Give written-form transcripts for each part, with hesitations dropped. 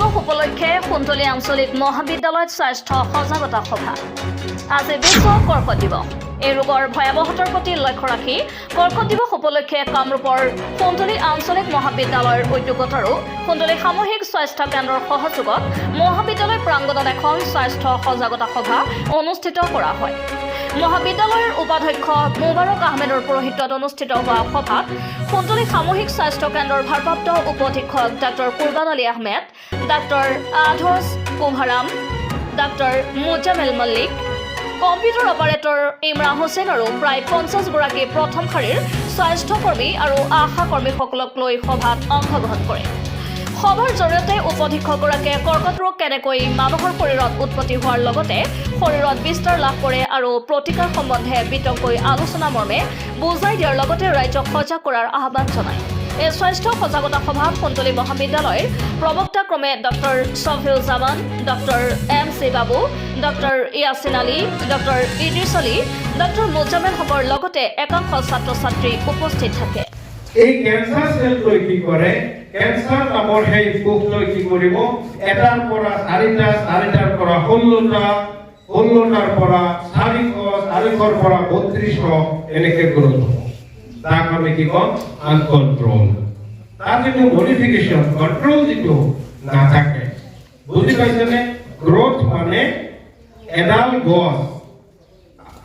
দিৱস উপলক্ষে কুন্তলী আঞ্চলিক মহাবিদ্যালয়ত স্বাস্থ্য সজাগতা সভা। আজি বিশ্ব কৰ্কট দিৱস। এই ৰোগৰ ভয়াৱহতাৰ প্ৰতি লক্ষ্য ৰাখি কৰ্কট দিৱস উপলক্ষে কামৰূপৰ কুন্তলী আঞ্চলিক মহাবিদ্যালয়ৰ উদ্যোগত আৰু কুন্তলী সামূহিক স্বাস্থ্য কেন্দ্ৰৰ সহযোগত মহাবিদ্যালয় প্ৰাংগণত এখন স্বাস্থ্য সজাগতা সভা অনুষ্ঠিত কৰা হয়। মহাবিদ্যালয়ৰ উপাধ্যক্ষ মুবাৰক আহমেদৰ পৌৰোহিত্যত অনুষ্ঠিত হোৱা সভাত কুন্তলী সামূহিক স্বাস্থ্য কেন্দ্ৰৰ ভাৰপ্ৰাপ্ত উপ অধীক্ষক ডাক্তৰ কুৰবান আলী আহমেদ, ডাক্তৰ আধছ কুভাৰাম, doctor Muzammel Mallick, computer operator Imran Hussain আৰু প্ৰায় 50 গৰাকী প্ৰথম শাৰীৰ স্বাস্থ্যকৰ্মী আৰু আশা কৰ্মীসকলক লৈ সভাত অংশগ্ৰহণ কৰে। সভাৰ জৰিয়তে উপ অধীক্ষকগৰাকীয়ে কৰ্কট ৰোগ কেনেকৈ মানুহৰ শৰীৰত উৎপত্তি হোৱাৰ লগতে শৰীৰত বিস্তাৰ লাভ কৰে আৰু প্ৰতিকাৰ সম্বন্ধে বিতংকৈ আলোচনা মৰ্মে বুজাই দিয়াৰ লগতে ৰাইজক সজাগ কৰাৰ আহ্বান জনায়। এই স্বাস্থ্য সজাগতা সভাত কুন্তলী মহাবিদ্যালয়ৰ প্ৰবক্তা ক্ৰমে doctor Shafiul Zaman, doctor MC বাবু, ডক্টৰ ইয়াছিন আলী, ডক্টৰ ইদ্ৰিছ আলী, ডক্টৰ মুজামেলহঁতৰ লগতে একাংশ ছাত্ৰ ছাত্ৰী উপস্থিত থাকে। এই ক্যান্সাৰ সেল লৈ কি কৰে, ক্যান্সাৰ নামৰ সেই কোষ লৈ কি কৰিব, এটাৰ পৰা 4টা, 4টাৰ পৰা 16টা, 16টাৰ পৰা 400, 400ৰ পৰা 3200 এনেকে গ্ৰোথ হ'ব। তাক আমি কি কম, আনকন্ট্ৰল। তাৰ যিটো মডিফিকেশ্যন, কন্ট্ৰল যিটো নাথাকে, বুজি পাইছেনে? গ্ৰোথ মানে এডাল গছ।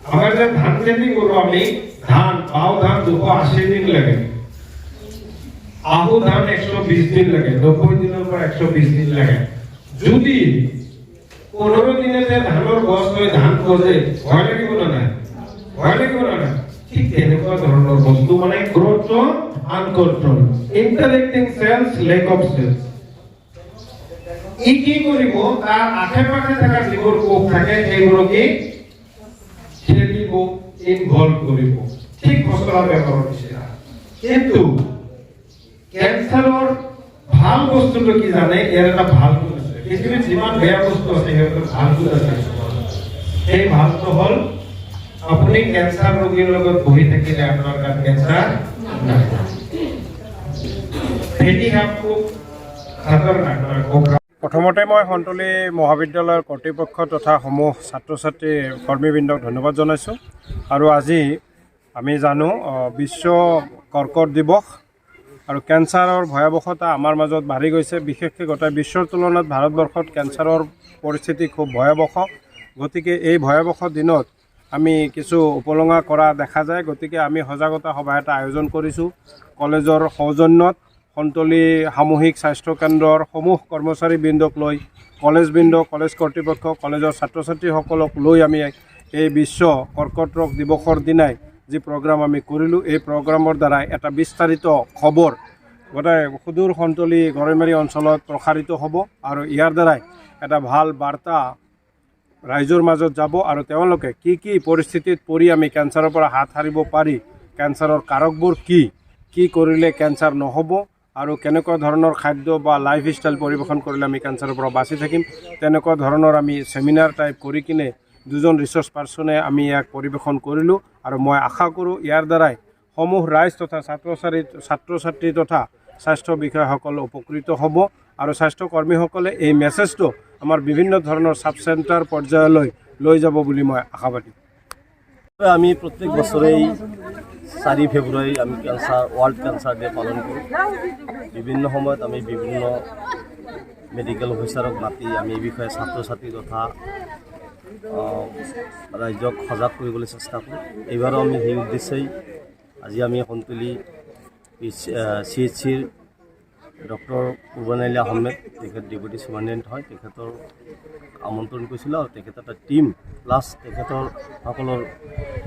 আমাৰ যে ধান খেতি কৰোঁ আমি, ধান বাও ধান 280 দিন লাগে, আহু ধান 120 দিন লাগে, 90 দিনৰ পৰা 120 দিন লাগে। যদি 15 দিনতে ধানৰ গছ হৈ ধান গজে, ভয় লাগিব না নাই? ভয় লাগিব না নাই? ঠিক তেনেকুৱা ধৰণৰ বস্তু মানে growth uncontrol, interacting cells, lack of cells. ই কি কৰিব, তাৰ আশে-পাশে থকা যিবোৰ কোষ থাকে সেইবোৰকে খেলিব, ইনভলভ কৰিব, ঠিক ফসলা বেমাৰৰ নিচিনা। কিন্তু ক্যান্সাৰৰ ভাল বস্তুটো কি জানে, ইয়াৰ এটা ভাল গুণ আছে। পৃথিৱীত যিমান বেয়া বস্তু আছে সিহঁতৰ ভাল গুণ আছে। সেই ভালটো হ'ল আপুনি ক্যান্সাৰ ৰোগীৰ লগত বহি থাকিলে আপোনাৰ গাত ক্যান্সাৰ নহয়। প্ৰথমতে মই কুন্তলী মহাবিদ্যালয়ৰ কৰ্তৃপক্ষ তথা সমূহ ছাত্ৰ ছাত্ৰী কৰ্মীবৃন্দক ধন্যবাদ জনাইছোঁ। আৰু আজি আমি জানো বিশ্ব কৰ্কট দিৱস আৰু কেঞ্চাৰৰ ভয়াৱহতা আমাৰ মাজত বাঢ়ি গৈছে। বিশেষকৈ গোটেই বিশ্বৰ তুলনাত ভাৰতবৰ্ষত কেঞ্চাৰৰ পৰিস্থিতি খুব ভয়াৱহ। গতিকে এই ভয়াৱহ দিনত আমি কিছু উপলঙা কৰা দেখা যায়। গতিকে আমি সজাগতা সভা এটা আয়োজন কৰিছোঁ কলেজৰ সৌজন্যত। কুন্তলী সামূহিক স্বাস্থ্য কেন্দ্ৰৰ সমূহ কৰ্মচাৰীবৃন্দক লৈ, কলেজ কৰ্তৃপক্ষ, কলেজৰ ছাত্ৰ ছাত্ৰীসকলক লৈ আমি এই বিশ্ব কৰ্কট ৰোগ দিৱসৰ দিনাই যি প্ৰগ্ৰাম আমি কৰিলোঁ, এই প্ৰগ্ৰামৰ দ্বাৰাই এটা বিস্তাৰিত খবৰ গোটেই সুদূৰ কুন্তলী গৰৈমাৰী অঞ্চলত প্ৰসাৰিত হ'ব আৰু ইয়াৰ দ্বাৰাই এটা ভাল বাৰ্তা ৰাইজৰ মাজত যাব আৰু তেওঁলোকে কি কি পৰিস্থিতিত পৰি আমি কেঞ্চাৰৰ পৰা হাত সাৰিব পাৰি, কেঞ্চাৰৰ কাৰকবোৰ কি কৰিলে কেঞ্চাৰ নহ'ব আৰু কেনেকুৱা ধৰণৰ খাদ্য বা লাইফষ্টাইল পৰিৱেশন কৰিলে আমি কেঞ্চাৰৰ পৰা বাচি থাকিম, তেনেকুৱা ধৰণৰ আমি ছেমিনাৰ টাইপ কৰি কিনে 2জন ৰিচাৰ্চ পাৰ্চনে আমি ইয়াক পৰিৱেশন কৰিলোঁ। আৰু মই আশা কৰোঁ ইয়াৰ দ্বাৰাই সমূহ ৰাইজ তথা ছাত্ৰ ছাত্ৰী তথা স্বাস্থ্য বিষয়াসকল উপকৃত হ'ব আৰু স্বাস্থ্যকৰ্মীসকলে এই মেছেজটো আমাৰ বিভিন্ন ধৰণৰ ছাব চেণ্টাৰ পৰ্যায়লৈ লৈ যাব বুলি মই আশাবাদী। আমি প্ৰত্যেক বছৰেই 4 ফেব্ৰুৱাৰী আমি ৱৰ্ল্ড কেঞ্চাৰ ডে পালন কৰোঁ। বিভিন্ন সময়ত আমি বিভিন্ন মেডিকেল অফিচাৰক মাতি আমি এই বিষয়ে ছাত্ৰ ছাত্ৰী তথা ৰাইজক সজাগ কৰিবলৈ চেষ্টা কৰোঁ। এইবাৰো আমি সেই উদ্দেশ্যেই আজি আমি কুন্তলী CHCৰ ডক্টৰ কুৰবান আলী আহমেদ, তেখেত ডেপুটি চুপাৰিনটেণ্ডেণ্ট হয়, তেখেতৰ আমন্ত্ৰণ কৰিছিলোঁ আৰু তেখেতৰ এটা টীম প্লাছ তেখেতৰ সকলৰ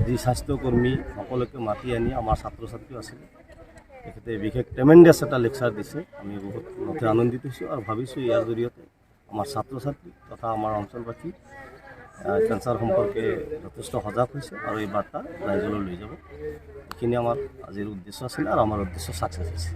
যি স্বাস্থ্যকৰ্মী সকলোকে মাতি আনি আমাৰ ছাত্ৰ ছাত্ৰী আছিলে, তেখেতে বিশেষ ট্ৰেমেণ্ডাছ এটা লেকচাৰ দিছে। আমি বহুত মতে আনন্দিত হৈছোঁ আৰু ভাবিছোঁ ইয়াৰ জৰিয়তে আমাৰ ছাত্ৰ ছাত্ৰী তথা আমাৰ অঞ্চলবাসী কেঞ্চাৰ সম্পৰ্কে যথেষ্ট সজাগ হৈছে আৰু এই বাৰ্তা ৰাইজলৈ লৈ যাব। এইখিনি আমাৰ আজিৰ উদ্দেশ্য আছিলে আৰু আমাৰ উদ্দেশ্য ছাকচেছ হৈছে।